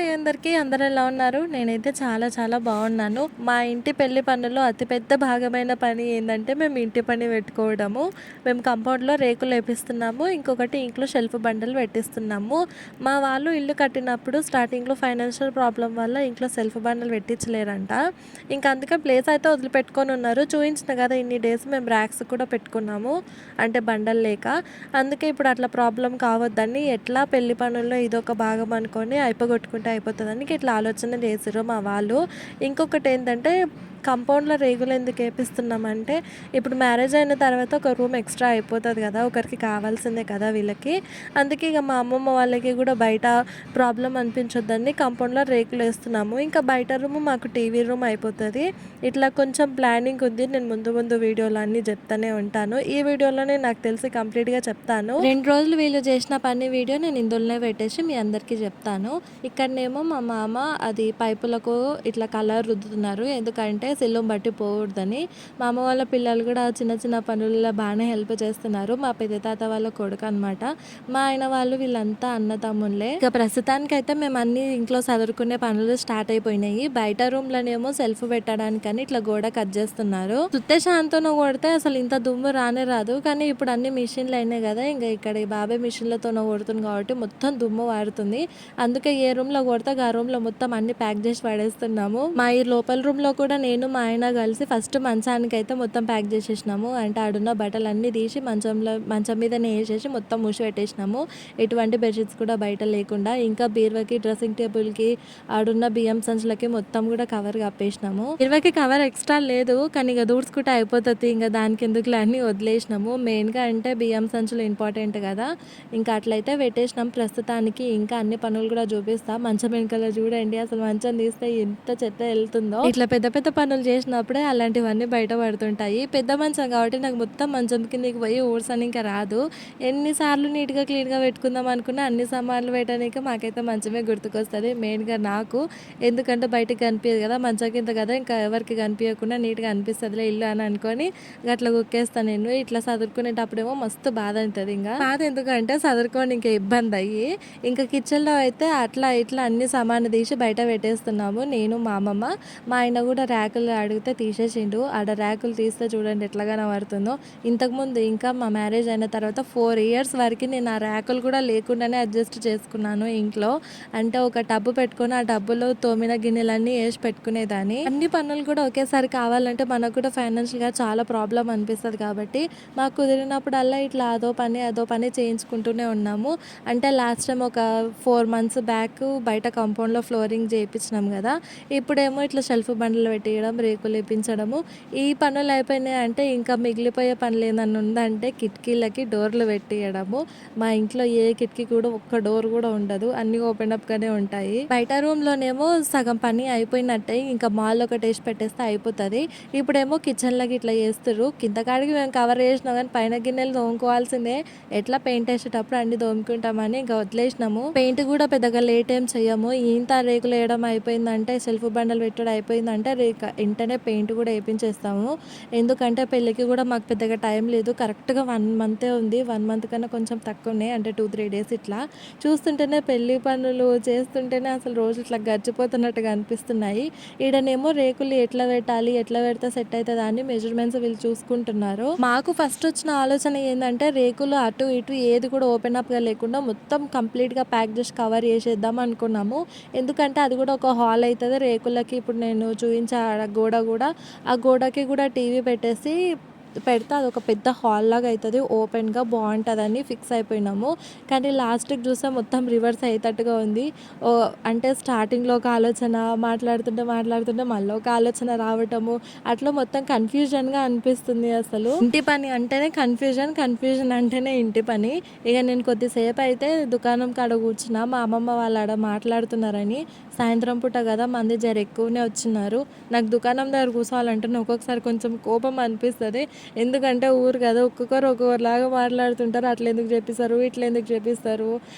అండి అందరికీ. అందరూ ఎలా ఉన్నారు? నేనైతే చాలా చాలా బాగున్నాను. మా ఇంటి పెళ్లి పనుల్లో అతిపెద్ద భాగమైన పని ఏందంటే మేము ఇంటి పని పెట్టుకోవడము. మేము కాంపౌండ్‌లో రేకులు ఏపిస్తున్నాము. ఇంకొకటి ఇంట్లో షెల్ఫ్ బండలు పెట్టిస్తున్నాము. మా వాళ్ళు ఇల్లు కట్టినప్పుడు స్టార్టింగ్‌లో ఫైనాన్షియల్ ప్రాబ్లమ్ వల్ల ఇంట్లో సెల్ఫ్ బండలు పెట్టించలేరంట. ఇంక అందుకే ప్లేస్ అయితే వదిలిపెట్టుకొని ఉన్నారు. చూయించిన కదా ఇన్ని డేస్ మేము ర్యాక్స్ కూడా పెట్టుకున్నాము. అంటే బండలు లేక. అందుకే ఇప్పుడు అట్లా ప్రాబ్లమ్ కావద్దని ఎట్లా పెళ్లి పనుల్లో ఇదొక భాగం అనుకోని అయిపోగొట్టుకుంటే అయిపోతదని ఇట్లా ఆలోచన చేసిర్రు మా వాళ్ళు. ఇంకొకటేంటంటే కాంపౌండ్‌లో రేకులు ఎందుకు ఏపిస్తున్నామంటే, ఇప్పుడు మ్యారేజ్ అయిన తర్వాత ఒక రూమ్ ఎక్స్‌ట్రా అయిపోతది కదా! ఒకరికి కావాల్సిందే కదా వీళ్ళకి. అందుకే ఇగ మా అమ్మమ్మ వాళ్ళకి కూడా బయట ప్రాబ్లమ్ అనిపించొద్దని కాంపౌండ్‌లో రేకులేస్తున్నాము. ఇంకా బయట రూమ్ మాకు టీవీ రూమ్ అయిపోతది. ఇట్లా కొంచెం ప్లానింగ్ ఉంది. నేను ముందు ముందు వీడియోలో అన్నీ చెప్తానే ఉంటాను. ఈ వీడియోలోనే నాకు తెలిసి కంప్లీట్‌గా చెప్తాను. 2 రోజులు వీళ్ళు చేసిన పని వీడియో నేను ఇందులోనే పెట్టేసి మీ అందరికీ చెప్తాను. ఇక్కడనేమో మా మామ అది పైపులకు ఇట్లా కలర్ రుద్దుతున్నారు. ఎందుకంటే సిలుం బట్టి పోకూడదని. మా అమ్మ వాళ్ళ పిల్లలు కూడా చిన్న చిన్న పనులలో బాగానే హెల్ప్ చేస్తున్నారు. మా పెద్ద తాత వాళ్ళ కొడుకు అనమాట. మా ఆయన వాళ్ళు వీళ్ళంతా అన్నతమ్ముళ్ళే. ఇక ప్రస్తుతానికైతే మేము అన్ని ఇంట్లో సదురుకునే పనులు స్టార్ట్ అయిపోయినాయి. బయట రూమ్‌లోనేమో సెల్ఫ్ పెట్టడానికని ఇట్లా గోడ కట్ చేస్తున్నారు. సుత్తే శాంతోన కొడితే అసలు ఇంత దుమ్ము రానే రాదు. కానీ ఇప్పుడు అన్ని మిషన్లు అయినాయి కదా! ఇంక ఇక్కడ ఈ బాబాయ్ మిషన్‌లతోనే కొడుతుంది కాబట్టి మొత్తం దుమ్ము వారుతుంది. అందుకే ఏ రూమ్‌లో కొడితే ఆ రూమ్‌లో మొత్తం అన్ని ప్యాక్ చేసి పడేస్తున్నాము. మా ఈ లోపల రూమ్‌లో కూడా నేను మా ఆయన కలిసి ఫస్ట్ మంచానికైతే మొత్తం ప్యాక్ చేసేసినాము. అంటే ఆడున్న బట్టలన్నీ తీసి మంచం మీదనే ఏసేసి మొత్తం మూసి పెట్టేసినాము. ఎటువంటి బెడ్‌షీట్స్ కూడా బయట లేకుండా. ఇంకా బీరువాకి, డ్రెస్సింగ్ టేబుల్‌కి, ఆడున్న బియ్యం సంచులకి మొత్తం కూడా కవర్ కప్పేసినాము. బీరువాకి కవర్ ఎక్స్ట్రా లేదు. కానీ ఇక దూడ్చుకుంటే అయిపోతది. ఇంక దానికెందుకులే అని వదిలేసినాము. మెయిన్‌గా అంటే బియ్యం సంచులు ఇంపార్టెంట్ కదా! ఇంకా అట్లయితే పెట్టేసినాం ప్రస్తుతానికి. ఇంకా అన్ని పనులు కూడా చూపిస్తా. మంచం వెనకాల చూడండి అసలు మంచం తీస్తే ఎంత చెత్త వెళ్తుందో. ఇట్లా పెద్ద పెద్ద పనులు చేసినప్పుడే అలాంటివన్నీ బయట పడుతుంటాయి. పెద్ద మంచం కాబట్టి నాకు మొత్తం మంచం కిందకి పోయి ఊడ్చనీకి రాదు. ఎన్నిసార్లు నీట్‌గా క్లీన్‌గా పెట్టుకుందాం అనుకున్నా అన్ని సామాన్లు పెట్టనీకి మాకైతే మంచమే గుర్తుకొస్తది. మెయిన్‌గా నాకు. ఎందుకంటే బయటకి కనిపియదు కదా! మంచం కింద కదా! ఇంకా ఎవరికి కనిపియకుండా నీట్‌గా అనిపిస్తదిలే ఇల్లు అని అనుకోని గట్ల కుక్కేస్తా నేను. ఇట్లా సదురుకునేటప్పుడేమో మస్తు బాధ అయితది ఇంగ. బాధ ఎందుకంటే సదురుకోనీకే ఇబ్బంది అయ్యి. ఇంకా కిచెన్‌లో అయితే అట్లా ఇట్లా అన్ని సామాను తీసి బయట పెట్టేస్తున్నాము. నేను, మా అమ్మమ్మ. మా ఆయన కూడా ర్యాకులు అడిగితే తీసేసిండు. ఆడ ర్యాకులు తీస్తే చూడండి ఎట్లా కనబడుతుందో. ఇంతకుముందు ఇంకా మా మ్యారేజ్ అయిన తర్వాత 4 ఇయర్స్ వరకి నేను ఆ ర్యాకులు కూడా లేకుండానే అడ్జస్ట్ చేసుకున్నాను ఇంట్లో. అంటే ఒక టబ్బు పెట్టుకొని ఆ టబ్బులో తోమిన గిన్నెలన్నీ ఏసి పెట్టుకునేదాన్ని. అన్ని పనులు కూడా ఒకేసారి కావాలంటే మనకు కూడా ఫైనాన్షియల్‌గా చాలా ప్రాబ్లమ్ అనిపిస్తది కాబట్టి మాకు కుదిరినప్పుడల్లా ఇట్లా అదో పని చేయించుకుంటూనే ఉన్నాము. అంటే లాస్ట్ టైం ఒక 4 మంత్స్ బ్యాక్ బయట కాంపౌండ్‌లో ఫ్లోరింగ్ చేపించినాం కదా! ఇప్పుడేమో ఇట్లా షెల్ఫ్ బండలు పెట్టియడం, రేకులు ఏపించడము. ఈ పనులు అయిపోయినాయంటే ఇంకా మిగిలిపోయే పనులు ఏమన్నా ఉందంటే కిటికీలకి డోర్లు పెట్టియడము. మా ఇంట్లో ఏ కిటికీ కూడా ఒక్క డోర్ కూడా ఉండదు. అన్నీ ఓపెన్ అప్‌గానే ఉంటాయి. బయట రూమ్‌లోనేమో సగం పని అయిపోయినట్టే. ఇంకా మాల్ ఒకటేసి పెట్టేస్తే అయిపోతది. ఇప్పుడేమో కిచెన్‌లోకి ఇట్లా చేస్తుర్రు. కింద కాడికి మేము కవర్ చేసినాం కానీ పైన గిన్నెలు తోముకోవాల్సిందే. ఎట్లా పెయింట్ ఏసేటప్పుడు అన్నీ తోముకుంటామని ఇంకా వదిలేసినాము. పెయింట్ కూడా పెద్దగా లేట్ ఏం చెయ్యము. ఇంత రేకులు వేయడం అయిపోయిందంటే సెల్ఫ్ బండలు పెట్టడం అయిపోయిందంటే వెంటనే పెయింట్ కూడా ఏపించేస్తాము. ఎందుకంటే పెళ్ళికి కూడా మాకు పెద్దగా టైం లేదు. కరెక్ట్‌గా 1 మంతే ఉంది. 1 మంత్ కన్నా కొంచెం తక్కువనే. అంటే 2, 3 డేస్ ఇట్లా. చూస్తుంటేనే పెళ్లి పనులు చేస్తుంటేనే అసలు రోజులు ఇట్లా గడిచిపోతున్నట్టుగా అనిపిస్తున్నాయి. ఈడనేమో రేకులు ఎట్లా పెట్టాలి, ఎట్లా పెడితే సెట్ అయితదా అని మెజర్‌మెంట్స్ వీళ్ళు చూసుకుంటున్నారు. మాకు ఫస్ట్ వచ్చిన ఆలోచన ఏందంటే రేకులు అటు ఇటు ఏది కూడా ఓపెన్ అప్‌గా లేకుండా మొత్తం కంప్లీట్‌గా ప్యాక్ చేసి కవర్ చేసేద్దాం అనుకున్నాము. ఎందుకంటే అది కూడా ఒక హాల్ అయితది. రేకులకి ఇప్పుడు నేను చూయించే ఆడ గోడ కూడా ఆ గోడకి కూడా టీవీ పెట్టేసి పెడితే అదొక పెద్ద హాల్ లాగా అయితది. ఓపెన్‌గా బావుంటదని ఫిక్స్ అయిపోయినాము. కానీ లాస్ట్‌కి చూస్తే మొత్తం రివర్స్ అయ్యేటట్టుగా ఉంది. అంటే స్టార్టింగ్‌లో ఒక ఆలోచన మాట్లాడుతుంటే మళ్ళీ ఒక ఆలోచన రావటము. అట్లా మొత్తం కన్‌ఫ్యూజన్‌గా అనిపిస్తుంది అసలు. ఇంటి పని అంటేనే కన్‌ఫ్యూజన్, కన్‌ఫ్యూజన్ అంటేనే ఇంటి పని. ఇక నేను కొద్దిసేపు అయితే దుకాణం కాడ కూర్చున్నా. మా అమ్మమ్మ వాళ్ళు ఆడ మాట్లాడుతున్నారని. సాయంత్రం పూట కదా మంది జర ఎక్కువనే వచ్చినారు. నాకు దుకాణం దగ్గర కూర్చోవాలంటేనే ఒక్కొక్కసారి కొంచెం కోపం అనిపిస్తది. ఎందుకంటే ఊరు కదా, ఒక్కొక్కరిలాగా మాట్లాడుతుంటారు. అట్లా ఎందుకు చెప్పిస్తారు, ఇట్లా ఎందుకు చెప్పిస్తారు,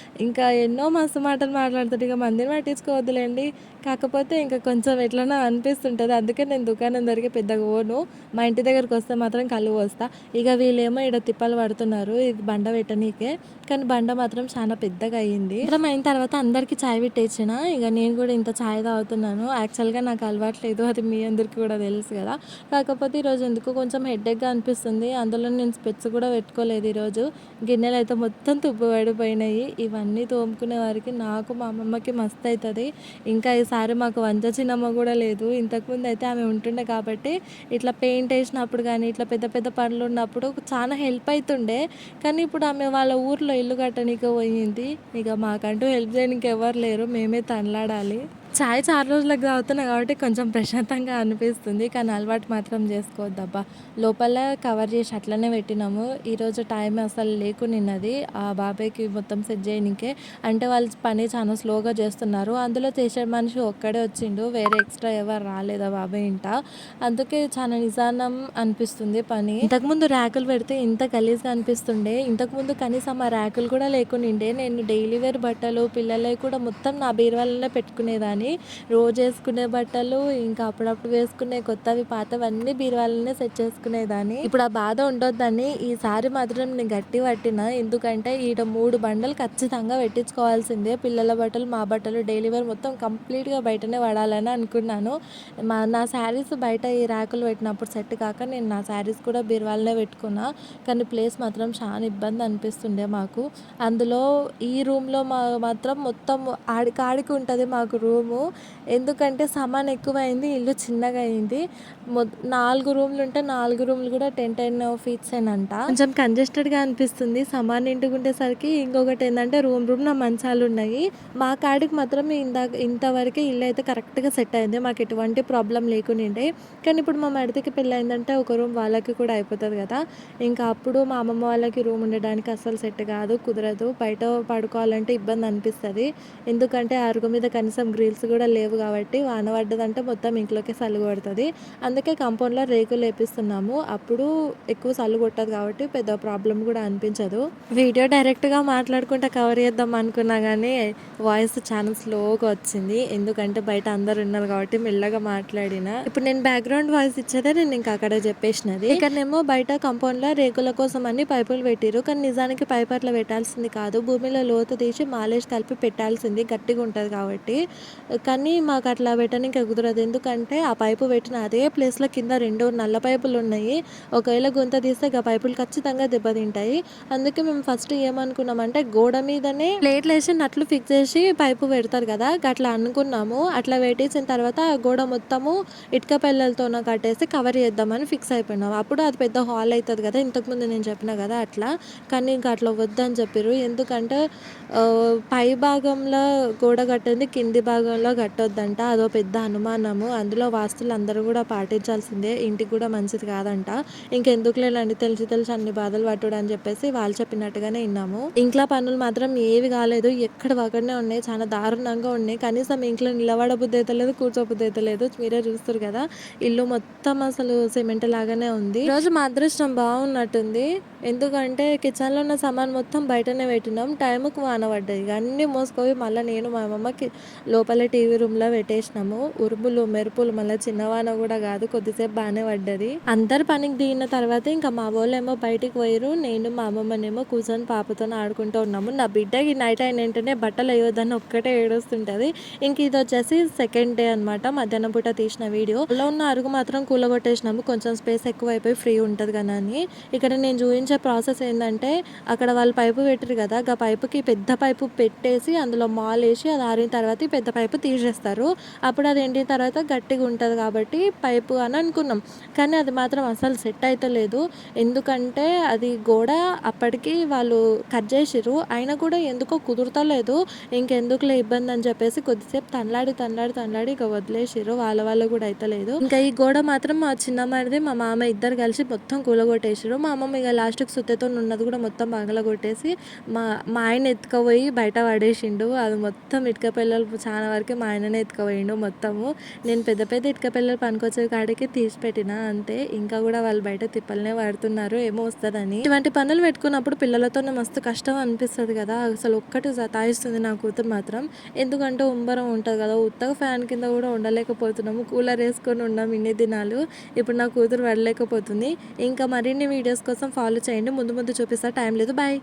ఇంకా ఎన్నో మస్తు మాటలు మాట్లాడుతారు. ఇక మందిని పట్టించుకోవద్దులేండి. కాకపోతే ఇంకా కొంచెం ఎట్లనో అనిపిస్తుంటుంది. అందుకే నేను దుకాణం దగ్గరికి పెద్దగా పోను. మా ఇంటి దగ్గరికి వస్తే మాత్రం కళ్ళు పోస్తా. ఇక వీళ్ళేమో ఇక్కడ తిప్పలు పడుతున్నారు ఇది బండ పెట్టనీకే. కానీ బండ మాత్రం చాలా పెద్దగా అయ్యింది. ఇద్దరం అయిన తర్వాత అందరికీ చాయ్ పెట్టేసిన. ఇక నేను కూడా ఇంత చాయ్ తాగుతున్నాను. యాక్చువల్గా నాకు అలవాట్లేదు, అది మీ అందరికీ కూడా తెలుసు కదా. కాకపోతే ఈరోజు ఎందుకు కొంచెం హెడేక్గా అనిపిస్తుంది. అందులో నేను స్పెట్స్ కూడా పెట్టుకోలేదు ఈరోజు. గిన్నెలు అయితే మొత్తం తుప్పు పడిపోయినాయి. ఇవన్నీ తోముకునే వారికి నాకు మా అమ్మమ్మకి మస్తు అవుతుంది. ఇంకా ఈసారి మాకు వంట చిన్నమ్మ కూడా లేదు. ఇంతకుముందు అయితే ఆమె ఉంటుండే కాబట్టి ఇట్లా పెయింట్ వేసినప్పుడు కానీ ఇట్లా పెద్ద పెద్ద పనులు ఉన్నప్పుడు చాలా హెల్ప్ అవుతుండే. కానీ ఇప్పుడు ఆమె వాళ్ళ ఊర్లో ఇల్లు కట్టనీకి పోయింది. ఇక మాకంటూ హెల్ప్ చేయడానికి ఎవరు లేరు, మేమే తనలాడాలి. చాయ్ చాలా రోజులకు తాగుతున్నా కాబట్టి కొంచెం ప్రశాంతంగా అనిపిస్తుంది. కానీ అలవాటు మాత్రం చేసుకోవద్దబ్బా. లోపల కవర్ చేసి అట్లనే పెట్టినాము. ఈరోజు టైం అసలు లేకునిన్నది ఆ బాబాయ్కి మొత్తం సెట్ చేయనికే. అంటే వాళ్ళు పని చాలా స్లోగా చేస్తున్నారు. అందులో చేసే మనిషి ఒక్కడే వచ్చిండు, వేరే ఎక్స్ట్రా ఎవరు రాలేదు ఆ బాబాయ్ ఇంట. అందుకే చాలా నిదానం అనిపిస్తుంది పని. ఇంతకుముందు ర్యాకులు పెడితే ఇంత గలీజ్గా అనిపిస్తుండే. ఇంతకుముందు కనీసం ఆ ర్యాకులు కూడా లేకునిండే. నేను డైలీ వేర్ బట్టలు పిల్లలవి కూడా మొత్తం నా బీరువాలనే పెట్టుకునేదాన్ని. రోజు వేసుకునే బట్టలు ఇంకా అప్పుడప్పుడు వేసుకునే కొత్తవి పాతవి అన్నీ బీరువాలనే సెట్ చేసుకునేదాన్ని. ఇప్పుడు ఆ బాధ ఉండొద్దని ఈసారి మాత్రం నేను గట్టి పట్టిన. ఎందుకంటే ఈడ 3 బండలు ఖచ్చితంగా పెట్టించుకోవాల్సిందే. పిల్లల బట్టలు మా బట్టలు డైలీ వేర్ మొత్తం కంప్లీట్గా బయటనే పడాలని అనుకున్నాను. నా శారీస్ బయట ఈ ర్యాకులు పెట్టినప్పుడు సెట్ కాక నేను నా శారీస్ కూడా బీరువాలనే పెట్టుకున్నా. కానీ ప్లేస్ మాత్రం చాలా ఇబ్బంది అనిపిస్తుండే మాకు. అందులో ఈ రూమ్లో మాత్రం మొత్తం ఆడికి ఉంటుంది మాకు రూము. ఎందుకంటే సామాన్ ఎక్కువైంది, ఇల్లు చిన్నగా అయింది. 4 రూమ్లు ఉంటే 4 రూమ్లు కూడా 10 ఫీట్స్ అంట. కొంచెం కంజెస్టెడ్గా అనిపిస్తుంది సామాన్ ఇంటికి ఉండేసరికి. ఇంకొకటి ఏంటంటే రూమ్ నా మంచాలు ఉన్నాయి. మా కాడికి మాత్రం ఇంతవరకు ఇల్లు అయితే కరెక్ట్గా సెట్ అయింది. మాకు ఎటువంటి ప్రాబ్లం లేకునిండే. కానీ ఇప్పుడు మా మరిదికి పెళ్ళి అయిందంటే ఒక రూమ్ వాళ్ళకి కూడా అయిపోతుంది కదా. ఇంకా అప్పుడు మా అమ్మమ్మ వాళ్ళకి రూమ్ ఉండడానికి అస్సలు సెట్ కాదు, కుదరదు. బయట పడుకోవాలంటే ఇబ్బంది అనిపిస్తుంది. ఎందుకంటే అరుగు మీద కనీసం గ్రిల్స్ కూడా లేవు కాబట్టి వాన పడ్డదంటే మొత్తం ఇంట్లోకి చలి కొడుతుంది. అందుకే కాంపౌండ్లో రేకులు వేపిస్తున్నాము. అప్పుడు ఎక్కువ చలి కొట్టదు కాబట్టి పెద్ద ప్రాబ్లం కూడా అనిపించదు. వీడియో డైరెక్ట్గా మాట్లాడుకుంటా కవర్ చేద్దాం అనుకున్నా కానీ వాయిస్ చాలా స్లోగా వచ్చింది. ఎందుకంటే బయట అందరు ఉన్నారు కాబట్టి మెల్లగా మాట్లాడిన. ఇప్పుడు నేను బ్యాక్గ్రౌండ్ వాయిస్ ఇచ్చేదే నేను ఇంకా అక్కడ చెప్పేసినది. ఇక్కడనేమో బయట కాంపౌండ్లో రేకుల కోసం అన్ని పైపులు పెట్టిరు. కానీ నిజానికి పైపు అట్లా పెట్టాల్సింది కాదు, భూమిలో లోతు తీసి మాలేసి కలిపి పెట్టాల్సింది, గట్టిగా ఉంటుంది కాబట్టి. కానీ మాకు అట్లా పెట్టడానికి కుదరదు. ఎందుకంటే ఆ పైపు పెట్టిన అదే ప్లేస్లో కింద 2 నల్ల పైపులు ఉన్నాయి. ఒకవేళ గుంత తీస్తే ఆ పైపులు ఖచ్చితంగా దెబ్బతింటాయి. అందుకే మేము ఫస్ట్ ఏమనుకున్నామంటే గోడ మీదనే ప్లేట్లు వేసి నట్లు ఫిక్స్ చేసి పైపు పెడతారు కదా, అట్లా అనుకున్నాము. అట్లా పెట్టేసిన తర్వాత ఆ గోడ మొత్తము ఇటుక పిల్లలతో కట్టేసి కవర్ చేద్దామని ఫిక్స్ అయిపోయినాం. అప్పుడు అది పెద్ద హాల్ అవుతుంది కదా, ఇంతకుముందు నేను చెప్పిన కదా అట్లా. కానీ ఇంకా అట్లా వద్దని చెప్పారు. ఎందుకంటే పై భాగంలో గోడ కట్టింది, కింది భాగంలో కట్టొద్దంట. అదో పెద్ద అనుమానము. అందులో వాస్తులు అందరూ కూడా పాటించాల్సిందే, ఇంటికి కూడా మంచిది కాదంట. ఇంకెందుకు లేదండి, తెలిసి అన్ని బాధలు పట్టుడు అని చెప్పేసి వాళ్ళు చెప్పినట్టుగానే విన్నాము. ఇంట్లో పనులు మాత్రం ఏవి కాలేదు, ఎక్కడ ఒకనే ఉన్నాయి, చాలా దారుణంగా ఉన్నాయి. కనీసం ఇంట్లో నిలబడబుద్ధి అయితే లేదు, కూర్చోబుద్ధి అయితే లేదు. మీరే చూస్తారు కదా, ఇల్లు మొత్తం అసలు సిమెంట్ లాగానే ఉంది. ఈరోజు మా అదృష్టం బాగున్నట్టుంది. ఎందుకంటే కిచెన్లో ఉన్న సామాన్ మొత్తం బయటనే పెట్టినాం. టైంకు వాన పడ్డది. అన్నీ మోసుకొని మళ్ళీ నేను మా అమ్మమ్మకి లోపల టీవీ రూమ్లో పెట్టేసినాము. ఉరుములు మెరుపులు మళ్ళీ చిన్నవాన కూడా కాదు, కొద్దిసేపు బాగానే పడ్డది. అందరు పనికి దిగిన తర్వాత ఇంకా మా వాళ్ళేమో బయటికి పోయారు. నేను మా అమ్మమ్మనేమో కూర్చొని పాపతో ఆడుకుంటూ ఉన్నాము. నా బిడ్డకి నైట్ అయిన వెంటనే బట్టలు వేయొద్దని ఒక్కటే ఏడుస్తుంటుంది. ఇంక ఇది వచ్చేసి సెకండ్ డే అనమాట, మధ్యాహ్నం పూట తీసిన వీడియో. అలా ఉన్న అరుగు మాత్రం కూలగొట్టేసినాము, కొంచెం స్పేస్ ఎక్కువ అయిపోయి ఫ్రీ ఉంటుంది కదా అని. ఇక్కడ నేను చూపించే ప్రాసెస్ ఏంటంటే, అక్కడ వాళ్ళు పైపు పెట్టారు కదా, ఆ పైపుకి పెద్ద పైపు పెట్టేసి అందులో మాల్ వేసి అది ఆరిన తర్వాత పెద్ద పైపు తీసేస్తారు. అప్పుడు అది ఎండిన తర్వాత గట్టిగా ఉంటుంది కాబట్టి పైపు అని అనుకున్నాం. కానీ అది మాత్రం అసలు సెట్ అయితే లేదు. ఎందుకంటే అది గోడ అప్పటికి వాళ్ళు కట్ చేసిర్రు, అయినా కూడా ఎందుకో కుదురుతలేదు. ఇంకెందుకులే ఇబ్బంది అని చెప్పేసి కొద్దిసేపు తనలాడి ఇక వదిలేసిర్రు. వాళ్ళ కూడా అయితే లేదు. ఇంకా ఈ గోడ మాత్రం మా చిన్నమ్మది మా మామ ఇద్దరు కలిసి మొత్తం కూలగొట్టేసారు. మా అమ్మమ్మ ఇక లాస్ట్కి సుత్తతో ఉన్నది కూడా మొత్తం పగలగొట్టేసి మా ఆయన ఎత్తుకపోయి బయట పడేసిండు. అది మొత్తం ఇటుక పిల్లలు చాలా వరకు వచ్చేసరికి మా ఆయననే ఎత్తుకుపోయిండు మొత్తము. నేను పెద్ద పెద్ద ఇటుక పిల్లలు పనికొచ్చే కాడికి తీసి పెట్టినా అంతే. ఇంకా కూడా వాళ్ళు బయట తిప్పలనే పడుతున్నారు ఏమో వస్తుందని. ఇటువంటి పనులు పెట్టుకున్నప్పుడు పిల్లలతో మస్తు కష్టం అనిపిస్తుంది కదా. అసలు ఒక్కటి సతాయిస్తుంది నా కూతురు మాత్రం. ఎందుకంటే ఉంబరం ఉంటుంది కదా, ఉత్తగా ఫ్యాన్ కింద కూడా ఉండలేకపోతున్నాము. కూలర్ వేసుకొని ఉన్నాం ఇన్ని దినాలు. ఇప్పుడు నా కూతురు పడలేకపోతుంది. ఇంకా మరిన్ని వీడియోస్ కోసం ఫాలో చేయండి. ముందు ముందు చూపిస్తా. టైం లేదు. బాయ్.